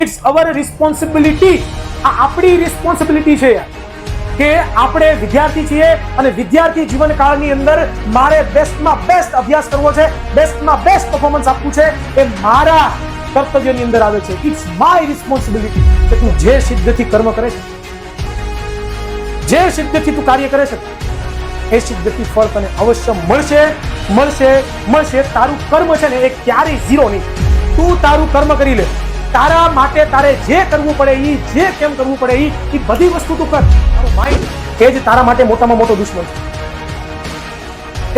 It's our responsibility. આ આપણી responsibility છે કે આપણે વિદ્યાર્થી છીએ અને વિદ્યાર્થી જીવનકાળની અંદર મારે બેસ્ટમાં બેસ્ટ અભ્યાસ કરવો છે, બેસ્ટમાં બેસ્ટ પરફોર્મન્સ આપવું છે. એ મારા કર્તવ્યની અંદર આવે છે. ઇટ્સ માય રિસ્પોન્સિબિલિટી કે તું જે સિદ્ધથી કર્મ કરે છે, જે સિદ્ધથી તું કાર્ય કરે છે, એ સિદ્ધથી ફળ તને અવશ્ય મળશે મળશે મળશે. તારું કર્મ છે ને એ ક્યારેય ઝીરો નહીં. તું તારું કર્મ કરી લે. તારા માટે તારે જે કરવું પડે એ, જે કેમ કરવું પડે એ બધી વસ્તુ તું કર. તારું માઇન્ડ એ જ તારા માટે મોટામાં મોટો દુશ્મન છે.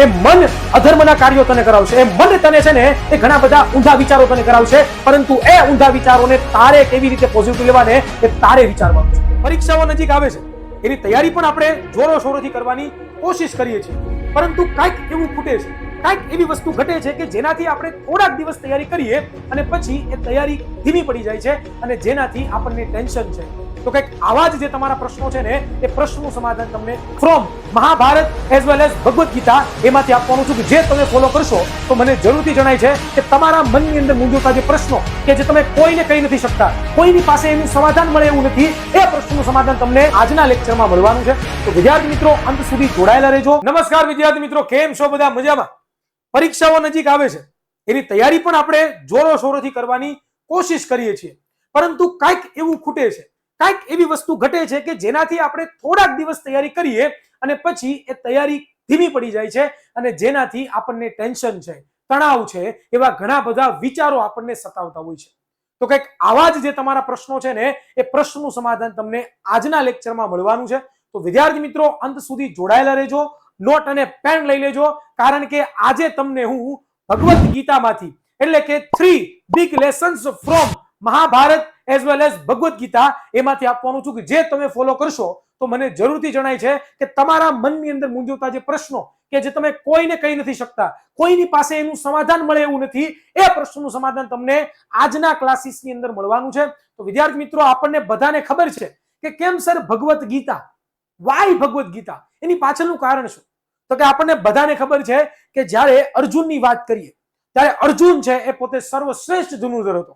એ મન અધર્મના કાર્યો તને કરાવશે. એ મન તને છે ને એ ઘણા બધા ઊંધા વિચારો તને કરાવશે, પરંતુ એ ઊંધા વિચારોને તારે કેવી રીતે પોઝિટિવ લેવાને એ તારે વિચારવાનું છે. પરીક્ષાઓ નજીક આવે છે, એની તૈયારી પણ આપણે જોરો શોરોથી કરવાની કોશિશ કરીએ છીએ, પરંતુ કાંઈક એવું ખૂટે છે, કાંઈક એવી વસ્તુ ઘટે છે કે જેનાથી આપણે થોડાક દિવસ તૈયારી કરીએ અને પછી એ તૈયારી ધીમી પડી જાય છે અને જેનાથી આપણને ટેન્શન છે. તો કંઈક આવા જ જે તમારા પ્રશ્નો છે ને એ પ્રશ્નનું સમાધાન તમને from Mahabharata as well as Bhagavad Gita એમાંથી આપવાનું છું, કે જે તમે ફોલો કરશો તો મને જરૂરથી જણાય છે કે તમારા મનની અંદર મૂંઝવતા જે પ્રશ્નો કે જે તમે કોઈને કહી નથી શકતા, કોઈની પાસે એનું સમાધાન મળે એવું નથી, એ પ્રશ્નનું સમાધાન તમને આજના લેક્ચરમાં મળવાનું છે. તો વિદ્યાર્થી મિત્રો અંત સુધી જોડાયેલા રહેજો. નમસ્કાર વિદ્યાર્થી મિત્રો, કેમ છો બધા? મજામાં? પરીક્ષાઓ નજીક આવે છે, એની તૈયારી પણ આપણે જોરો શોરોથી કરવાની કોશિશ કરીએ છીએ, પરંતુ કાંઈક એવું ખૂટે છે, કાંઈક એવી વસ્તુ ઘટે છે કે જેનાથી આપણે થોડાક દિવસ તૈયારી કરીએ અને પછી એ તૈયારી ધીમી પડી જાય છે અને જેનાથી આપણને ટેન્શન છે, તણાવ છે, એવા ઘણા બધા વિચારો આપણને સતાવતા હોય છે. તો કંઈક આવા જ જે તમારા પ્રશ્નો છે ને એ પ્રશ્નનું સમાધાન તમને આજના લેક્ચરમાં મળવાનું છે. તો વિદ્યાર્થી મિત્રો અંત સુધી જોડાયેલા રહેજો. નોટ અને પેન લઈ લેજો, કારણ કે આજે તમને હું ભગવદ્ ગીતામાંથી એટલે કે 3 big lessons from Mahabharata as well as Bhagavad Gita એમાંથી આપવાનું છું, કે જે તમે ફોલો કરશો તો મને જરૂરથી જણાય છે કે તમારા મનની અંદર મૂંઝવતા જે પ્રશ્નો કે જે તમે કોઈને કહી નથી શકતા, કોઈની પાસે એનું સમાધાન મળે એવું નથી, એ પ્રશ્નનું સમાધાન તમને આજના ક્લાસીસની અંદર મળવાનું છે. તો વિદ્યાર્થી મિત્રો, આપણને બધાને ખબર છે કે કેમ સર ભગવદ્ ગીતા, વાય ભગવદ્ ગીતા, એની પાછળનું કારણ શું? તો કે આપણને બધાને ખબર છે કે જ્યારે અર્જુનની વાત કરીએ ત્યારે અર્જુન છે એ પોતે સર્વશ્રેષ્ઠ ધનુર્ધર હતો.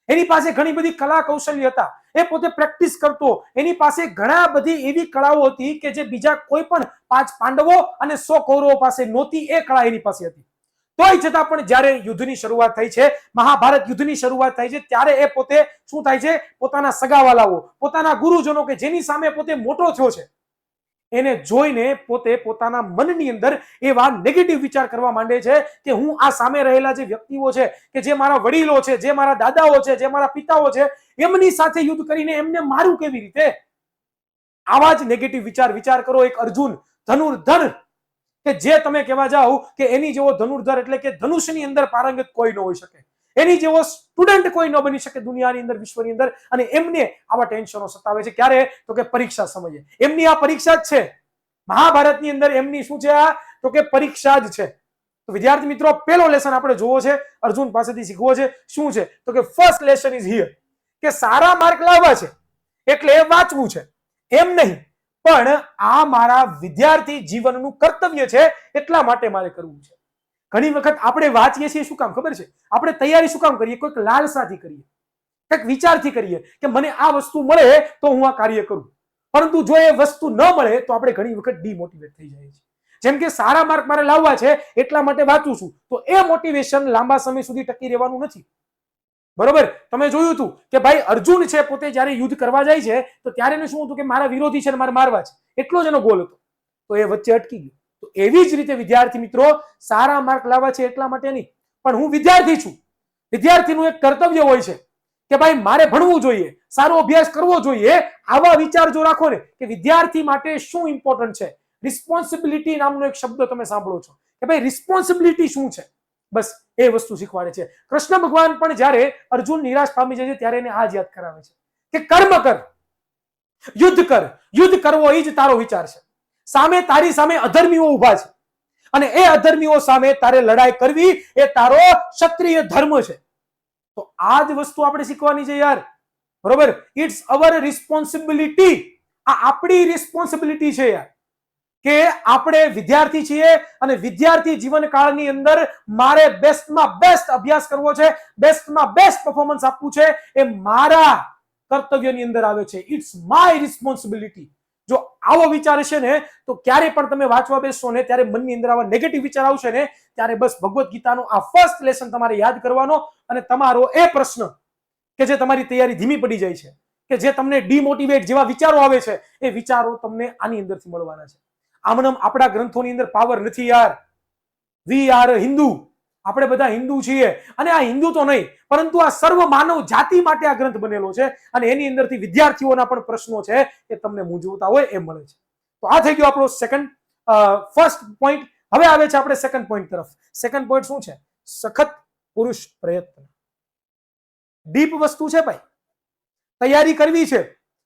એની પાસે ઘણી બધી કલા કૌશલ્ય હતા, એ પોતે પ્રેક્ટિસ કરતો, એની પાસે ઘણા બધી એવી કળાઓ હતી કે જે બીજા કોઈ પણ 5 પાંડવો અને 100 કૌરવો પાસે નહોતી. એ કળા એની પાસે હતી. તોય છતાં પણ જ્યારે યુદ્ધની શરૂઆત થઈ છે, મહાભારત યુદ્ધની શરૂઆત થઈ છે, ત્યારે એ પોતે શું થાય છે, પોતાના સગાવાલાઓ, પોતાના ગુરુજનો કે જેની સામે પોતે મોટો થયો છે એને જોઈને પોતે પોતાના મનની અંદર એવા નેગેટિવ વિચાર કરવા માંડે છે કે હું આ સામે રહેલા જે વ્યક્તિઓ છે, કે જે મારા વડીલો છે, જે મારા દાદાઓ છે, જે મારા પિતાઓ છે, એમની સાથે યુદ્ધ કરીને એમને મારું કેવી રીતે? આવા જ નેગેટિવ વિચાર કરો. એક અર્જુન ધનુર્ધર કે જે તમે કહેવા જાઓ કે એની જેવો ધનુર્ધર એટલે કે ધનુષની અંદર પારંગત કોઈ ન હોઈ શકે, એની જેવો સ્ટુડન્ટ કોઈ ન બની શકે દુનિયાની અંદર, વિશ્વની અંદર. અને એમને આવા ટેન્શનો સતાવે છે. ક્યારે? તો કે પરીક્ષા સમયે. એમની આ પરીક્ષા જ છે. મહાભારતની અંદર એમની શું છે? આ તો કે પરીક્ષા જ છે. તો વિદ્યાર્થી મિત્રો, પહેલો લેસન આપણે જોવો છે, અર્જુન પાસેથી શીખવો છે. શું છે? તો કે ફર્સ્ટ લેસન ઇઝ હિયર, કે સારા માર્ક લાવવા છે એટલે વાંચવું છે એમ નહીં, પણ આ મારા વિદ્યાર્થી જીવનનું કર્તવ્ય છે એટલા માટે મારે કરવું છે. ઘણી વખત આપણે વાંચીએ છીએ શું કામ ખબર છે? આપણે તૈયારી શું કામ કરીએ? કોઈક લાલસાથી કરીએ, કંઈક વિચારથી કરીએ કે મને આ વસ્તુ મળે તો હું આ કાર્ય કરું, પરંતુ જો એ વસ્તુ ન મળે તો આપણે ઘણી વખત ડિમોટિવેટ થઈ જાય છે. જેમ કે સારા માર્ક મારે લાવવા છે એટલા માટે વાંચું છું, તો એ મોટિવેશન લાંબા સમય સુધી ટકી રહેવાનું નથી. બરોબર? તમે જોયું હતું કે ભાઈ અર્જુન છે પોતે જ્યારે યુદ્ધ કરવા જાય છે તો ત્યારે એને શું હતું કે મારા વિરોધી છે ને મારે મારવા છે, એટલો જ એનો ગોલ હતો, તો એ વચ્ચે અટકી ગયો. તો એવી જ રીતે વિદ્યાર્થી મિત્રો, સારા માર્ક લાવવા છે એટલા માટે નહીં, પણ હું વિદ્યાર્થી છું, વિદ્યાર્થીનું એક કર્તવ્ય હોય છે કે ભાઈ મારે ભણવું જોઈએ, સારો અભ્યાસ કરવો જોઈએ. આવા વિચાર જો રાખો ને કે વિદ્યાર્થી માટે શું ઇમ્પોર્ટન્ટ છે, રિસ્પોન્સિબિલિટી નામનો એક શબ્દ તમે સાંભળો છો કે ભાઈ રિસ્પોન્સિબિલિટી શું છે, બસ એ વસ્તુ શીખવાડે છે. કૃષ્ણ ભગવાન પણ જ્યારે અર્જુન નિરાશ પામી જાય છે ત્યારે એને આ જ યાદ કરાવે છે કે કર્મ કર, યુદ્ધ કર. યુદ્ધ કરવો એ જ તારો વિચાર છે. સામે તારી સામે અધર્મીઓ ઉભા છે અને એ અધર્મીઓ સામે તારે લડાઈ કરવી એ તારો ક્ષત્રિય ધર્મ છે. તો આ જ વસ્તુ આપણે શીખવાની છે યાર. બરોબર? It's our responsibility. આ આપણી રિસ્પોન્સિબિલિટી છે યાર, કે આપણે વિદ્યાર્થી છીએ અને વિદ્યાર્થી જીવનકાળની અંદર મારે બેસ્ટમાં બેસ્ટ અભ્યાસ કરવો છે, બેસ્ટમાં બેસ્ટ પરફોર્મન્સ આપવું છે, એ મારા કર્તવ્યની અંદર આવે છે. It's my responsibility. જો આવો વિચાર હશે ને તો ક્યારે પણ તમે વાંચવા બેસશો ને ત્યારે મનની અંદર આવા નેગેટિવ વિચાર આવશે ને ત્યારે બસ ભગવદ્ ગીતાનો આ ફર્સ્ટ લેસન તમારે યાદ કરવાનો અને તમારો એ પ્રશ્ન કે જે તમારી તૈયારી ધીમી પડી જાય છે, કે જે તમને ડિમોટિવેટ જેવા વિચારો આવે છે, એ વિચારો તમને આની અંદરથી મળવાના છે. આમનામ આપણા ગ્રંથોની અંદર પાવર નથી યાર. We are Hindu. આપણે બધા હિન્દુ છીએ અને આ હિન્દુ તો નહીં પરંતુ આ સર્વ માનવ જાતિ માટે આ ગ્રંથ બનેલો છે અને એની અંદરથી વિદ્યાર્થીઓના પણ પ્રશ્નો છે એ તમને મૂંઝવતા હોય એ મળે છે. તો આ થઈ ગયો આપણો ફર્સ્ટ પોઈન્ટ. હવે આવે છે આપણે સેકન્ડ પોઈન્ટ તરફ. સેકન્ડ પોઈન્ટ શું છે? સખત પુરુષ પ્રયત્ન. ડીપ વસ્તુ છે ભાઈ. તૈયારી કરવી છે,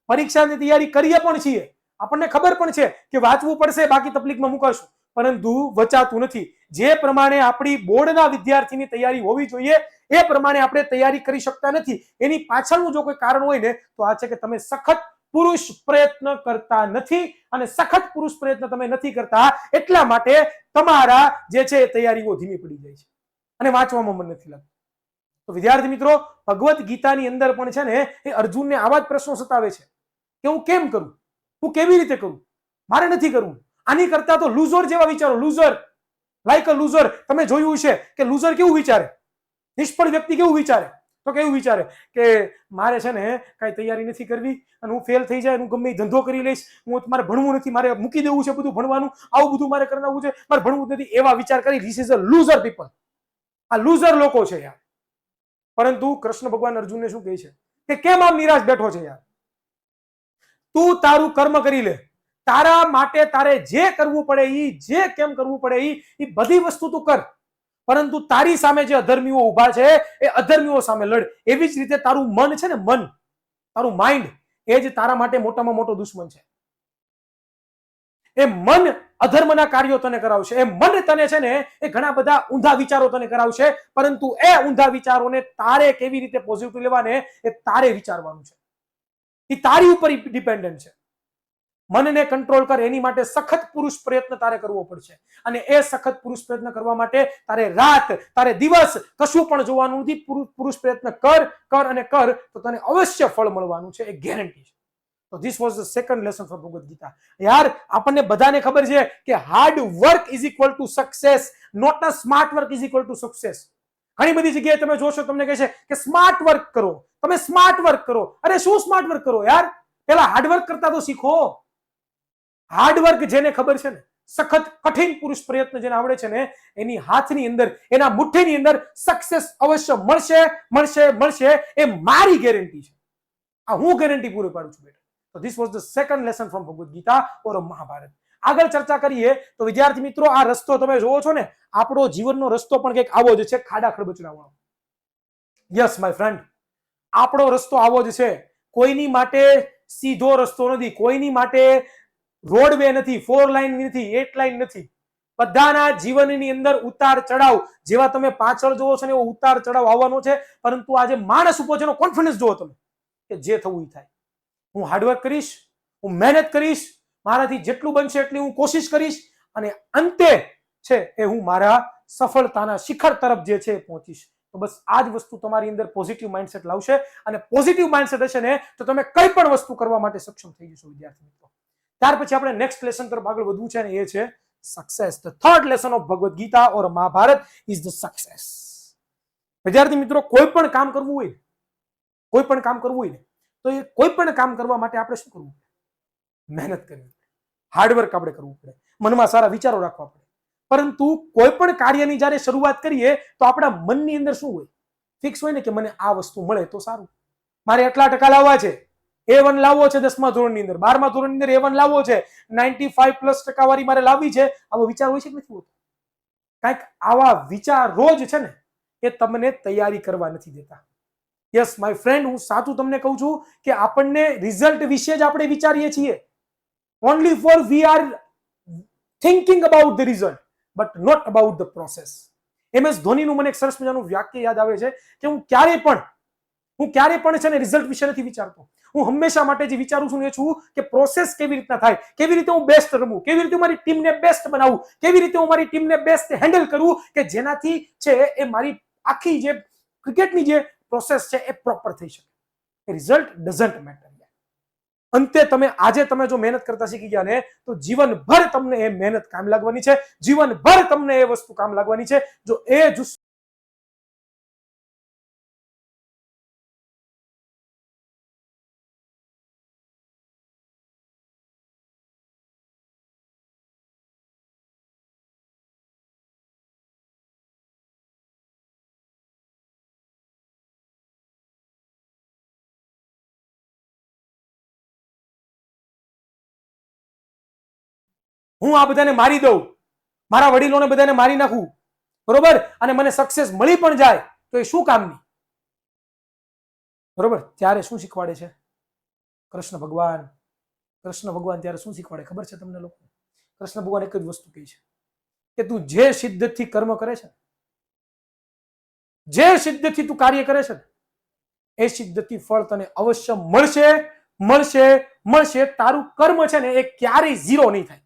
પરીક્ષાની તૈયારી કરીએ પણ છીએ, આપણને ખબર પણ છે કે વાંચવું પડશે બાકી તકલીફમાં મુકાશું, પરંતુ વચાતું નથી. જે પ્રમાણે આપણી બોર્ડના વિદ્યાર્થીની તૈયારી હોવી જોઈએ એ પ્રમાણે આપણે તૈયારી કરી શકતા નથી. એની પાછળનું જો કોઈ કારણ હોય ને તો આ છે કે તમે સખત પુરુષ પ્રયત્ન કરતા નથી અને સખત પુરુષ પ્રયત્ન તમે નથી કરતા એટલા માટે તમારા જે છે તૈયારીઓ ધીમી પડી જાય છે અને વાંચવામાં મન નથી લાગતું. તો વિદ્યાર્થી મિત્રો, ભગવદ્ ગીતાની અંદર પણ છે ને એ અર્જુનને આવા જ પ્રશ્નો સતાવે છે કે હું કેમ કરું, હું કેવી રીતે કરું, મારે નથી કરવું. આની કરતા તો લૂઝર જેવા વિચારો. લૂઝર, લાઈક અ લૂઝર. તમે જોયું છે કે લૂઝર કેવું વિચારે? નિષ્ફળ વ્યક્તિ કેવું વિચારે? તો કેવું વિચારે કે મારે છે ને કઈ તૈયારી નથી કરવી અને હું ફેલ થઈ જાય, હું ગમે ધંધો કરી લઈશ, મારે ભણવું નથી, મારે મૂકી દેવું છે બધું ભણવાનું, આવું બધું મારે કરવું છે, મારે ભણવું નથી, એવા વિચાર કરી. This is a loser people. આ લૂઝર લોકો છે યાર. પરંતુ કૃષ્ણ ભગવાન અર્જુનને શું કહે છે કે કેમ આમ નિરાશ બેઠો છે યાર? તું તારું કર્મ કરી લે. તારા માટે તારે જે કરવું પડે જે કેમ કરવું પડે એ બધી વસ્તુ તું કર, પરંતુ તારી સામે જે અધર્મીઓ ઉભા છે એ અધર્મીઓ સામે લડ. એવી જ રીતે તારું મન છે ને, મન, તારું માઇન્ડ, એ જ તારા માટે મોટામાં મોટો દુશ્મન છે. એ મન અધર્મના કાર્યો તને કરાવશે. એ મન તને છે ને એ ઘણા બધા ઊંધા વિચારો તને કરાવશે, પરંતુ એ ઊંધા વિચારોને તારે કેવી રીતે પોઝિટિવ લેવાને એ તારે વિચારવાનું છે. એ તારી ઉપર ડિપેન્ડન્ટ છે. મનને કંટ્રોલ કર, એની માટે સખત પુરુષ પ્રયત્ન તારે કરવો પડશે. અને એ સખત પુરુષ પ્રયત્ન કરવા માટે તારે રાત, તારે દિવસ કશું પણ જોવાનું નથી. પુરુષ પ્રયત્ન કર અને કર તો તને અવશ્ય ફળ મળવાનું છે, એ ગેરંટી છે. તો this was the second lesson from Bhagavad Gita. યાર, આપણને બધાને ખબર છે કે hard work is equal to success, not a smart work is equal to success. ઘણી બધી જગ્યાએ તમે જોશો, તમને કહે છે કે સ્માર્ટ વર્ક કરો, તમે સ્માર્ટ વર્ક કરો. અરે શું સ્માર્ટ વર્ક કરો યાર? પેલા હાર્ડ વર્ક કરતા તો શીખો. હાર્ડવર્ક જેને ખબર છે ને, સખત કઠિન પુરુષ પ્રયત્ન જેને આવડે છે ને, એની હાથની અંદર, એના મુઠ્ઠીની અંદર સક્સેસ અવશ્ય મળશે, મળશે, મળશે. એ મારી ગેરંટી છે. આ હું ગેરંટી પૂરી પાડું છું બેટા. તો this was the second lesson from Bhagavad Gita or Mahabharata. આગળ ચર્ચા કરીએ તો વિદ્યાર્થી મિત્રો, આ રસ્તો તમે જોવો છો ને, આપણો જીવનનો રસ્તો પણ કંઈક આવો જ છે, ખાડા ખડબચડાવાળો. યસ માય ફ્રેન્ડ, આપણો રસ્તો આવો જ છે. કોઈની માટે સીધો રસ્તો નથી, કોઈની માટે રોડવે નથી, 4 લાઈન નથી, 8 લાઈન નથી. બધાના જીવનની અંદર ઉતાર ચડાવ, જેવા તમે પાછળ જોવો છો ને એવો ઉતાર ચડાવ આવવાનો છે. પરંતુ આજે માણસ ઉભો છે એનો કોન્ફિડન્સ જોવો તમે, કે જે થવું એ થાય. હું હાર્ડવર્ક કરીશ, હું મહેનત કરીશ, મારાથી જેટલું બનશે એટલી હું કોશિશ કરીશ અને અંતે છે એ હું મારા સફળતાના શિખર તરફ જે છે પહોંચીશ. તો બસ આ જ વસ્તુ તમારી અંદર પોઝિટિવ માઇન્ડસેટ લાવશે અને પોઝિટિવ માઇન્ડસેટ હશે ને તો તમે કઈ પણ વસ્તુ કરવા માટે સક્ષમ થઈ જશો વિદ્યાર્થી મિત્રો. ત્યાર પછી આપણે નેક્સ્ટ લેસન તરફ આગળ વધવું છે અને એ છે success. The third lesson of Bhagavad Gita or Mahabharata is the success. વિદ્યાર્થી મિત્રો, કોઈ પણ કામ કરવું હોય, કોઈ પણ કામ કરવું હોય ને, તો એ કોઈ પણ કામ કરવા માટે આપણે શું કરવું પડે? મહેનત કરવી પડે, હાર્ડવર્ક આપણે કરવું પડે, મનમાં સારા વિચારો રાખવા પડે. પરંતુ કોઈ પણ કાર્યની જ્યારે શરૂઆત કરીએ તો આપણા મનની અંદર શું હોય? ફિક્સ હોય ને કે મને આ વસ્તુ મળે તો સારું, મારે એટલા ટકા લાવવા છે, A1 લાવવો છે 10મા ધોરણની અંદર, 12મા ધોરણની અંદર A1 લાવવો છે, 95+ ટકાવારી મારે લાવવી છે. આવો વિચાર હોય છે કે નથી હોતો? કાંઈક આવા વિચારો જ છે ને એ તમને તૈયારી કરવા નથી દેતા. યસ માય ફ્રેન્ડ, હું સાચું તમને કહું છું કે આપણને રિઝલ્ટ વિશે જ આપણે વિચારીએ છીએ. Only for we are thinking about the result but not about the process. MS ધોનીનું મને એક સરસ મજાનું વાક્ય યાદ આવે છે કે હું ક્યારેય પણ હું ક્યારે પણ છે ને રિઝલ્ટ વિશે નથી વિચારતો. હું હંમેશા માટે જે વિચારું છું એ છું કે પ્રોસેસ કેવી રીતના થાય, કેવી રીતે હું બેસ્ટ રમું, કેવી રીતે મારી ટીમને બેસ્ટ બનાવું, કેવી રીતે હું મારી ટીમને બેસ્ટ હેન્ડલ કરું કે જેનાથી છે એ મારી આખી જે ક્રિકેટની જે પ્રોસેસ છે એ પ્રોપર થઈ શકે. Result doesn't matter. અંતે આજે તમે જો મહેનત કરતા શીખી ગયા ને તો જીવનભર તમને એ મહેનત કામ લાગવાની છે, જીવનભર તમને એ વસ્તુ કામ લાગવાની છે. જો એ હું આ બધાને મારી દઉં, મારા વડીલોને બધાને મારી નાખું, બરોબર, અને મને સક્સેસ મળી પણ જાય તો એ શું કામની? બરોબર. ત્યારે શું શીખવાડે છે કૃષ્ણ ભગવાન? કૃષ્ણ ભગવાન ત્યારે શું શીખવાડે ખબર છે તમને લોકો? કૃષ્ણ ભગવાન એક જ વસ્તુ કહે છે કે તું જે સિદ્ધથી કર્મ કરે છે, જે સિદ્ધથી તું કાર્ય કરે છે એ સિદ્ધથી ફળ તને અવશ્ય મળશે, મળશે, મળશે. તારું કર્મ છે ને એ ક્યારેય ઝીરો નહીં થાય.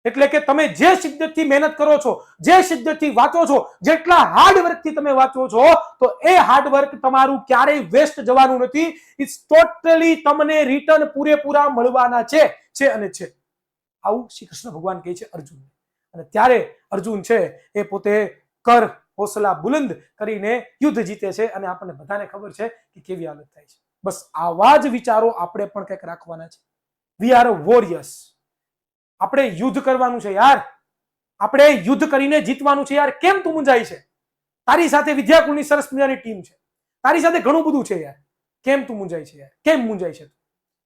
એટલે કે તમે જે સિદ્ધથી મહેનત કરો છો, જે સિદ્ધથી વાંચો છો, જેટલા હાર્ડવર્કથી તમે વાંચો છો તો એ હાર્ડવર્ક તમારું ક્યારેય વેસ્ટ જવાનું નથી. ઇટ્સ ટોટલી તમને રિટર્ન પૂરેપૂરા મળવાના છે અને છે. આવું શ્રી કૃષ્ણ ભગવાન કહે છે અર્જુનને. અને ત્યારે અર્જુન છે એ પોતે કર હોસલા બુલંદ કરીને યુદ્ધ જીતે છે અને આપણને બધાને ખબર છે કે કેવી હાલત થાય છે. બસ આવા જ વિચારો આપણે પણ કંઈક રાખવાના છે. We are warriors. આપણે યુદ્ધ કરવાનું છે યાર, આપણે યુદ્ધ કરીને જીતવાનું છે યાર. કેમ તું મૂંઝાય છે? તારી સાથે વિદ્યાકુળની સરસ મજાની ટીમ છે, તારી સાથે ઘણું બધું છે યાર. કેમ તું મૂંઝાય છે યાર? કેમ મૂંઝાય છે?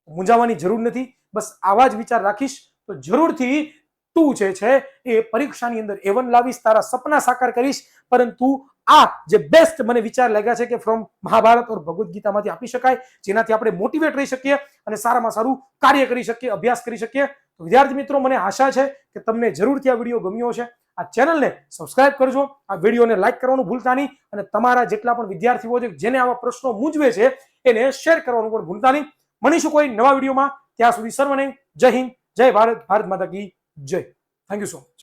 મૂંઝાવાની જરૂર નથી. બસ આવા જ વિચાર રાખીશ તો જરૂરથી તું જે છે એ પરીક્ષાની અંદર A1 લાવીશ, તારા સપના સાકાર કરીશ. પરંતુ આ જે બેસ્ટ મને વિચાર લાગ્યા છે કે ફ્રોમ મહાભારત ઓર ભગવદ્ ગીતામાંથી આપી શકાય, જેનાથી આપણે મોટિવેટ રહી શકીએ અને સારામાં સારું કાર્ય કરી શકીએ, અભ્યાસ કરી શકીએ. તો વિદ્યાર્થી મિત્રો, મને આશા છે કે તમને જરૂરથી આ વિડીયો ગમ્યો હશે. આ ચેનલને સબસ્ક્રાઇબ કરજો, આ વિડીયોને લાઈક કરવાનું ભૂલતા નહીં અને તમારા જેટલા પણ વિદ્યાર્થીઓ છે જેને આવા પ્રશ્નો મૂંઝવે છે એને શેર કરવાનું પણ ભૂલતા નહીં. મળીશું કોઈ નવા વિડીયોમાં. ત્યાં સુધી સર્વને જય હિન્દ, જય ભારત, ભારત માતા કી જય. Thank you so much.